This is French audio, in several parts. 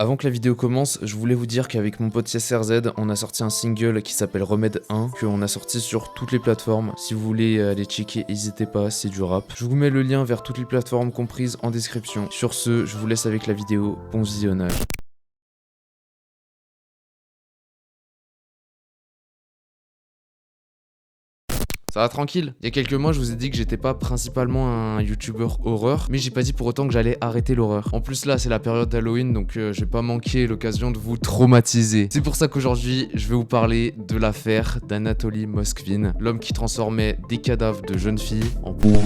Avant que la vidéo commence, je voulais vous dire qu'avec mon pote CSRZ, on a sorti un single qui s'appelle Remède 1, qu'on a sorti sur toutes les plateformes. Si vous voulez aller checker, n'hésitez pas, c'est du rap. Je vous mets le lien vers toutes les plateformes comprises en description. Sur ce, je vous laisse avec la vidéo. Bon visionnage. Ça va tranquille. Il y a quelques mois, je vous ai dit que j'étais pas principalement un youtubeur horreur, mais j'ai pas dit pour autant que j'allais arrêter l'horreur. En plus là, c'est la période d'Halloween, donc j'ai pas manqué l'occasion de vous traumatiser. C'est pour ça qu'aujourd'hui, je vais vous parler de l'affaire d'Anatoly Moskvin, l'homme qui transformait des cadavres de jeunes filles en poupées.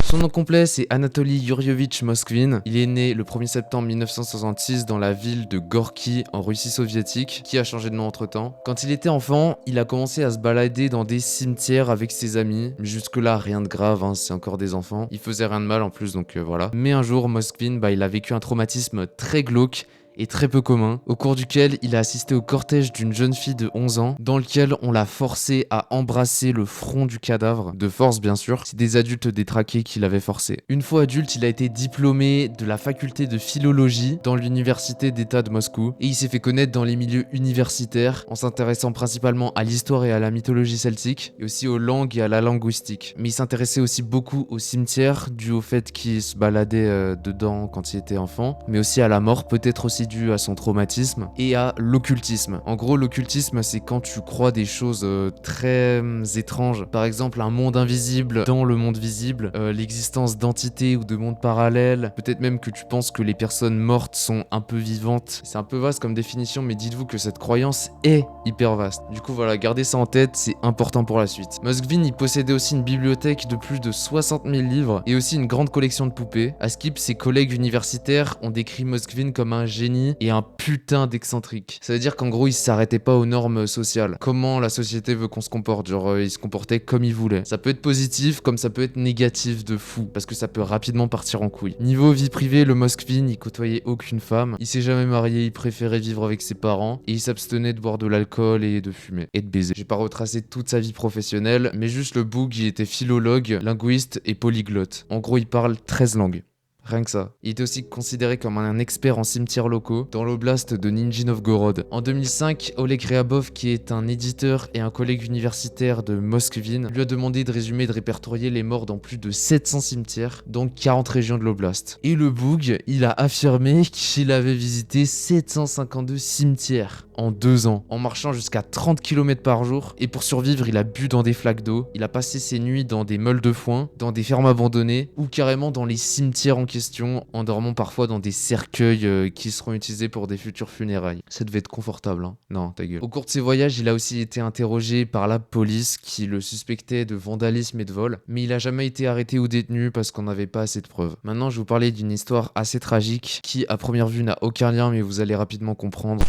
Son nom complet, c'est Anatoly Yurievich Moskvin. Il est né le 1er septembre 1966 dans la ville de Gorky, en Russie soviétique, qui a changé de nom entre-temps. Quand il était enfant, il a commencé à se balader dans des cimetières avec ses amis. Mais jusque-là, rien de grave, hein, c'est encore des enfants. Il faisait rien de mal en plus, donc voilà. Mais un jour, Moskvin, il a vécu un traumatisme très glauque et très peu commun, au cours duquel il a assisté au cortège d'une jeune fille de 11 ans, dans lequel on l'a forcé à embrasser le front du cadavre, de force bien sûr, c'est des adultes détraqués qui l'avaient forcé. Une fois adulte, il a été diplômé de la faculté de philologie dans l'université d'État de Moscou, et il s'est fait connaître dans les milieux universitaires, en s'intéressant principalement à l'histoire et à la mythologie celtique, et aussi aux langues et à la linguistique. Mais il s'intéressait aussi beaucoup au cimetière, dû au fait qu'il se baladait dedans quand il était enfant, mais aussi à la mort, peut-être aussi dû à son traumatisme, et à l'occultisme. En gros, l'occultisme, c'est quand tu crois des choses très étranges. Par exemple, un monde invisible dans le monde visible, l'existence d'entités ou de mondes parallèles, peut-être même que tu penses que les personnes mortes sont un peu vivantes. C'est un peu vaste comme définition, mais dites-vous que cette croyance est hyper vaste. Du coup, voilà, gardez ça en tête, c'est important pour la suite. Moskvin, il possédait aussi une bibliothèque de plus de 60 000 livres, et aussi une grande collection de poupées. À Skip, ses collègues universitaires ont décrit Moskvin comme un génie et un putain d'excentrique. Ça veut dire qu'en gros, il s'arrêtait pas aux normes sociales. Comment la société veut qu'on se comporte, genre il se comportait comme il voulait. Ça peut être positif comme ça peut être négatif de fou, parce que ça peut rapidement partir en couille. Niveau vie privée, le Moskvin, il côtoyait aucune femme, il s'est jamais marié, il préférait vivre avec ses parents, et il s'abstenait de boire de l'alcool et de fumer, et de baiser. J'ai pas retracé toute sa vie professionnelle, mais juste le boug, il était philologue, linguiste et polyglotte. En gros, il parle 13 langues. Rien que ça. Il était aussi considéré comme un expert en cimetières locaux dans l'oblast de Nijni Novgorod. En 2005, Oleg Ryabov, qui est un éditeur et un collègue universitaire de Moskvin, lui a demandé de résumer et de répertorier les morts dans plus de 700 cimetières, dans 40 régions de l'oblast. Et le boug, il a affirmé qu'il avait visité 752 cimetières en 2 ans, en marchant jusqu'à 30 km par jour. Et pour survivre, il a bu dans des flaques d'eau, il a passé ses nuits dans des meules de foin, dans des fermes abandonnées, ou carrément dans les cimetières en question, en dormant parfois dans des cercueils qui seront utilisés pour des futures funérailles. Ça devait être confortable, hein. Non, ta gueule. Au cours de ses voyages, il a aussi été interrogé par la police qui le suspectait de vandalisme et de vol, mais il a jamais été arrêté ou détenu parce qu'on n'avait pas assez de preuves. Maintenant, je vais vous parler d'une histoire assez tragique qui, à première vue, n'a aucun lien, mais vous allez rapidement comprendre.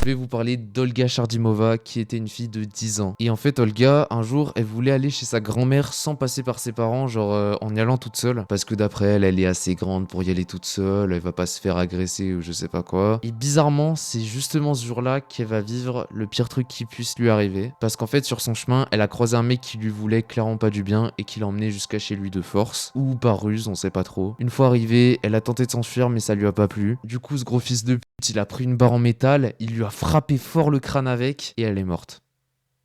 Je vais vous parler d'Olga Chardimova, qui était une fille de 10 ans. Et en fait, Olga, un jour, elle voulait aller chez sa grand-mère sans passer par ses parents, genre en y allant toute seule. Parce que d'après elle, elle est assez grande pour y aller toute seule, elle va pas se faire agresser ou je sais pas quoi. Et bizarrement, c'est justement ce jour-là qu'elle va vivre le pire truc qui puisse lui arriver. Parce qu'en fait, sur son chemin, elle a croisé un mec qui lui voulait clairement pas du bien et qui l'a emmené jusqu'à chez lui de force. Ou par ruse, on sait pas trop. Une fois arrivée, elle a tenté de s'enfuir, mais ça lui a pas plu. Du coup, ce gros fils de pute, il a pris une barre en métal, il lui a frappé fort le crâne avec, et elle est morte.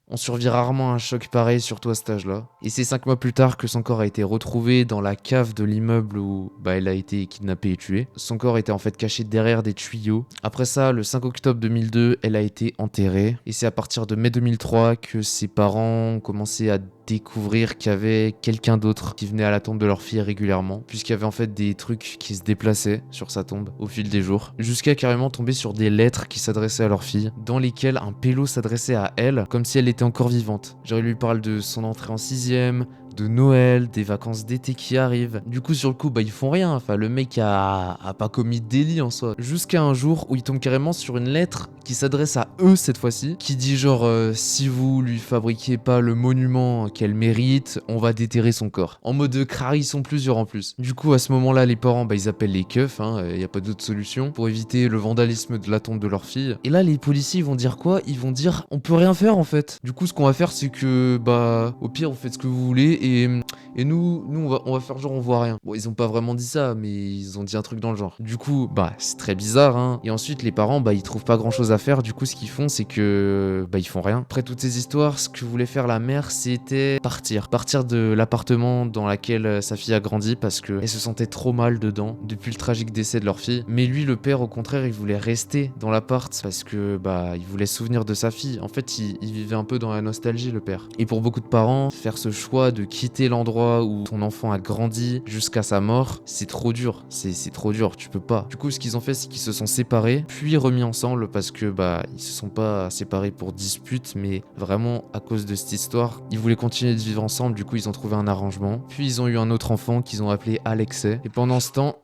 On survit rarement à un choc pareil, surtout à cet âge-là. Et c'est 5 mois plus tard que son corps a été retrouvé dans la cave de l'immeuble où elle a été kidnappée et tuée. Son corps était en fait caché derrière des tuyaux. Après ça, le 5 octobre 2002, elle a été enterrée. Et c'est à partir de mai 2003 que ses parents ont commencé à découvrir qu'il y avait quelqu'un d'autre qui venait à la tombe de leur fille régulièrement, puisqu'il y avait en fait des trucs qui se déplaçaient sur sa tombe au fil des jours, jusqu'à carrément tomber sur des lettres qui s'adressaient à leur fille, dans lesquelles un pélo s'adressait à elle, comme si elle était encore vivante. Genre il lui parle de son entrée en 6ème, de Noël, des vacances d'été qui arrivent. Du coup, sur le coup, bah ils font rien. Enfin, le mec a pas commis de délit en soi. Jusqu'à un jour où il tombe carrément sur une lettre qui s'adresse à eux cette fois-ci, qui dit genre si vous lui fabriquez pas le monument qu'elle mérite, on va déterrer son corps. En mode crari, ils sont plusieurs en plus. Du coup, à ce moment-là, les parents, bah ils appellent les keufs, y a pas d'autre solution pour éviter le vandalisme de la tombe de leur fille. Et là, les policiers ils vont dire quoi? Ils vont dire on peut rien faire en fait. Du coup, ce qu'on va faire, c'est que bah au pire, vous faites ce que vous voulez et nous on va faire genre on voit rien. Bon, ils ont pas vraiment dit ça, mais ils ont dit un truc dans le genre. Du coup, bah c'est très bizarre, hein. Et ensuite, les parents, bah ils trouvent pas grand chose à faire. Du coup, ce qu'ils font, c'est que bah ils font rien. Après toutes ces histoires, ce que voulait faire la mère, c'était partir de l'appartement dans lequel sa fille a grandi parce que elle se sentait trop mal dedans depuis le tragique décès de leur fille. Mais lui, le père, au contraire, il voulait rester dans l'appart parce que bah il voulait se souvenir de sa fille. En fait, il vivait un peu dans la nostalgie, le père. Et pour beaucoup de parents, faire ce choix de quitter l'endroit où ton enfant a grandi jusqu'à sa mort, c'est trop dur. C'est trop dur, tu peux pas. Du coup, ce qu'ils ont fait, c'est qu'ils se sont séparés, puis remis ensemble parce que bah ils se sont pas séparés pour dispute, mais vraiment à cause de cette histoire, ils voulaient continuer de vivre ensemble. Du coup, ils ont trouvé un arrangement. Puis ils ont eu un autre enfant qu'ils ont appelé Alexei. Et pendant ce temps,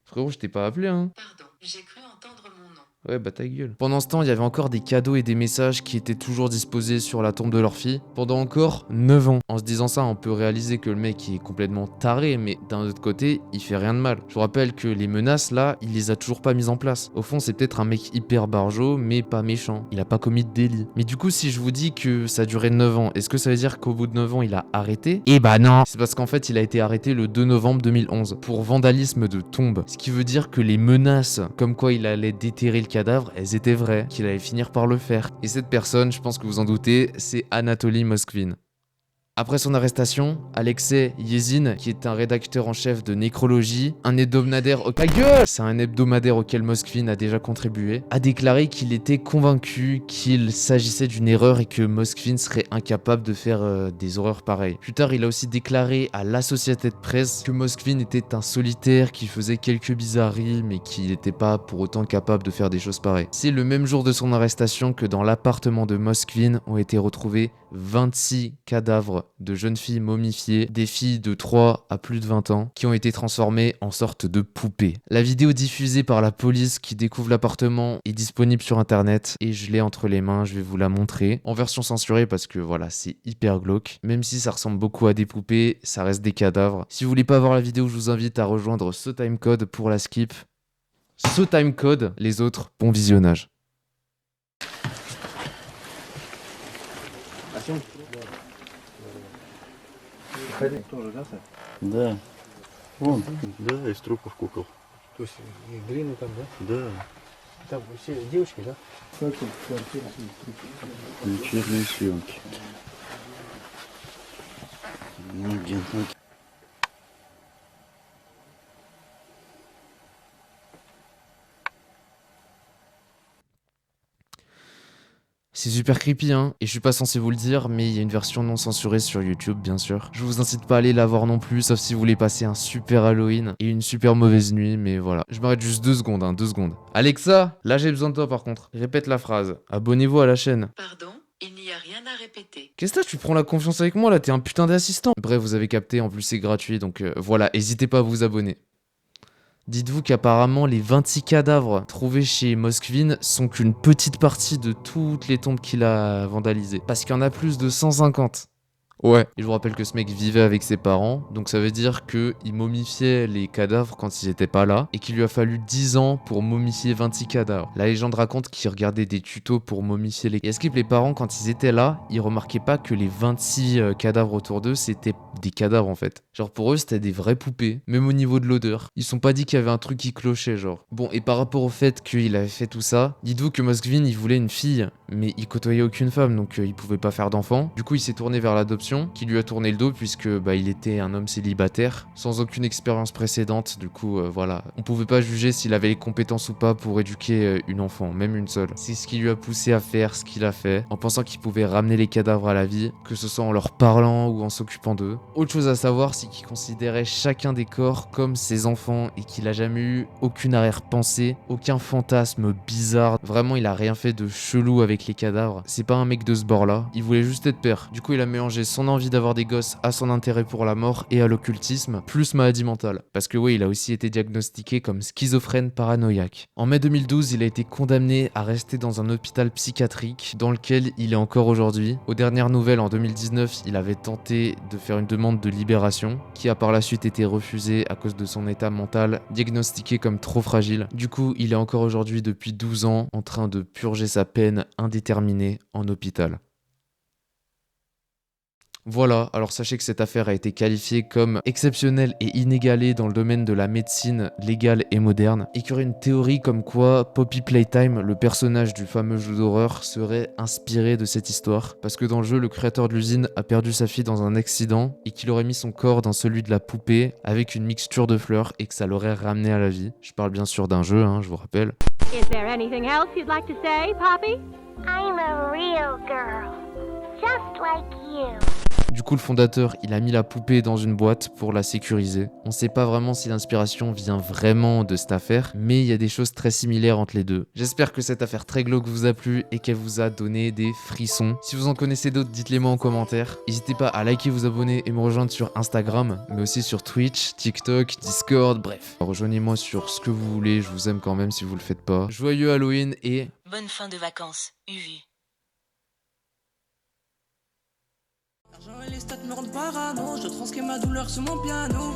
frérot, je t'ai pas appelé, hein. Pardon, j'ai cru entendre mon nom. Ouais, bah ta gueule. Pendant ce temps, il y avait encore des cadeaux et des messages qui étaient toujours disposés sur la tombe de leur fille pendant encore 9 ans. En se disant ça, on peut réaliser que le mec est complètement taré, mais d'un autre côté, il fait rien de mal. Je vous rappelle que les menaces là, il les a toujours pas mises en place. Au fond, c'est peut-être un mec hyper barjot, mais pas méchant. Il a pas commis de délit. Mais du coup, si je vous dis que ça durait 9 ans, est-ce que ça veut dire qu'au bout de 9 ans, il a arrêté? Eh bah non. C'est parce qu'en fait, il a été arrêté le 2 novembre 2011 pour vandalisme de tombe. Ce qui veut dire que les menaces, comme quoi il allait déterrer le cadavre, elles étaient vraies, qu'il allait finir par le faire. Et cette personne, je pense que vous en doutez, c'est Anatoly Moskvin. Après son arrestation, Alexei Yezin, qui est un rédacteur en chef de Nécrologie, un hebdomadaire c'est un hebdomadaire auquel Moskvin a déjà contribué, a déclaré qu'il était convaincu qu'il s'agissait d'une erreur et que Moskvin serait incapable de faire des horreurs pareilles. Plus tard, il a aussi déclaré à l'Associated Press que Moskvin était un solitaire qui faisait quelques bizarreries, mais qu'il n'était pas pour autant capable de faire des choses pareilles. C'est le même jour de son arrestation que dans l'appartement de Moskvin ont été retrouvés 26 cadavres de jeunes filles momifiées, des filles de 3 à plus de 20 ans, qui ont été transformées en sorte de poupées. La vidéo diffusée par la police qui découvre l'appartement est disponible sur internet et je l'ai entre les mains, je vais vous la montrer. En version censurée parce que voilà, c'est hyper glauque. Même si ça ressemble beaucoup à des poupées, ça reste des cadavres. Si vous voulez pas voir la vidéo, je vous invite à rejoindre ce timecode pour la skip. Ce timecode, les autres, bon visionnage. Тоже, да, Сань? Да. Вон, да, из трупов кукол. То есть и глину там, да? Да, Там все девочки, да? вечерние съемки. Ну, где? C'est super creepy, hein, et je suis pas censé vous le dire, mais il y a une version non censurée sur YouTube, bien sûr. Je vous incite pas à aller la voir non plus, sauf si vous voulez passer un super Halloween et une super mauvaise nuit, mais voilà. Je m'arrête juste 2 secondes, 2 secondes. Alexa, là j'ai besoin de toi par contre. Répète la phrase. Abonnez-vous à la chaîne. Pardon, il n'y a rien à répéter. Qu'est-ce que t'as, tu prends la confiance avec moi là, t'es un putain d'assistant. Bref, vous avez capté, en plus c'est gratuit, donc voilà, n'hésitez pas à vous abonner. Dites-vous qu'apparemment les 26 cadavres trouvés chez Moskvin sont qu'une petite partie de toutes les tombes qu'il a vandalisées. Parce qu'il y en a plus de 150. Ouais. Et je vous rappelle que ce mec vivait avec ses parents, donc ça veut dire qu'il momifiait les cadavres quand ils étaient pas là, et qu'il lui a fallu 10 ans pour momifier 26 cadavres. La légende raconte qu'il regardait des tutos pour momifier les... Et est-ce que les parents, quand ils étaient là, ils remarquaient pas que les 26 cadavres autour d'eux, c'était des cadavres en fait. Genre pour eux, c'était des vraies poupées, même au niveau de l'odeur. Ils se sont pas dit qu'il y avait un truc qui clochait, genre. Bon, et par rapport au fait qu'il avait fait tout ça, dites-vous que Moskvin, il voulait une fille, mais il côtoyait aucune femme, donc il pouvait pas faire d'enfant. Du coup, il s'est tourné vers l'adoption, qui lui a tourné le dos puisque bah, il était un homme célibataire, sans aucune expérience précédente. Du coup, voilà. On pouvait pas juger s'il avait les compétences ou pas pour éduquer une enfant, même une seule. C'est ce qui lui a poussé à faire ce qu'il a fait, en pensant qu'il pouvait ramener les cadavres à la vie, que ce soit en leur parlant ou en s'occupant d'eux. Autre chose à savoir, c'est qu'il considérait chacun des corps comme ses enfants et qu'il a jamais eu aucune arrière-pensée, aucun fantasme bizarre. Vraiment, il a rien fait de chelou avec les cadavres. C'est pas un mec de ce bord-là. Il voulait juste être père. Du coup, il a mélangé son son envie d'avoir des gosses à son intérêt pour la mort et à l'occultisme, plus maladie mentale. Parce que oui, il a aussi été diagnostiqué comme schizophrène paranoïaque. En mai 2012, il a été condamné à rester dans un hôpital psychiatrique dans lequel il est encore aujourd'hui. Aux dernières nouvelles, en 2019, il avait tenté de faire une demande de libération, qui a par la suite été refusée à cause de son état mental, diagnostiqué comme trop fragile. Du coup, il est encore aujourd'hui depuis 12 ans en train de purger sa peine indéterminée en hôpital. Voilà, alors sachez que cette affaire a été qualifiée comme exceptionnelle et inégalée dans le domaine de la médecine légale et moderne, et qu'il y aurait une théorie comme quoi Poppy Playtime, le personnage du fameux jeu d'horreur, serait inspiré de cette histoire, parce que dans le jeu, le créateur de l'usine a perdu sa fille dans un accident, et qu'il aurait mis son corps dans celui de la poupée avec une mixture de fleurs, et que ça l'aurait ramené à la vie. Je parle bien sûr d'un jeu, je vous rappelle. Is there anything else you'd like to say, Poppy? I'm a real girl, just like you. Du coup, le fondateur, il a mis la poupée dans une boîte pour la sécuriser. On sait pas vraiment si l'inspiration vient vraiment de cette affaire, mais il y a des choses très similaires entre les deux. J'espère que cette affaire très glauque vous a plu et qu'elle vous a donné des frissons. Si vous en connaissez d'autres, dites-les moi en commentaire. N'hésitez pas à liker, vous abonner et me rejoindre sur Instagram, mais aussi sur Twitch, TikTok, Discord, bref. Rejoignez-moi sur ce que vous voulez, je vous aime quand même si vous le faites pas. Joyeux Halloween et... Bonne fin de vacances, UV. L'argent et les stats me rendent parano, je transcris ma douleur sur mon piano.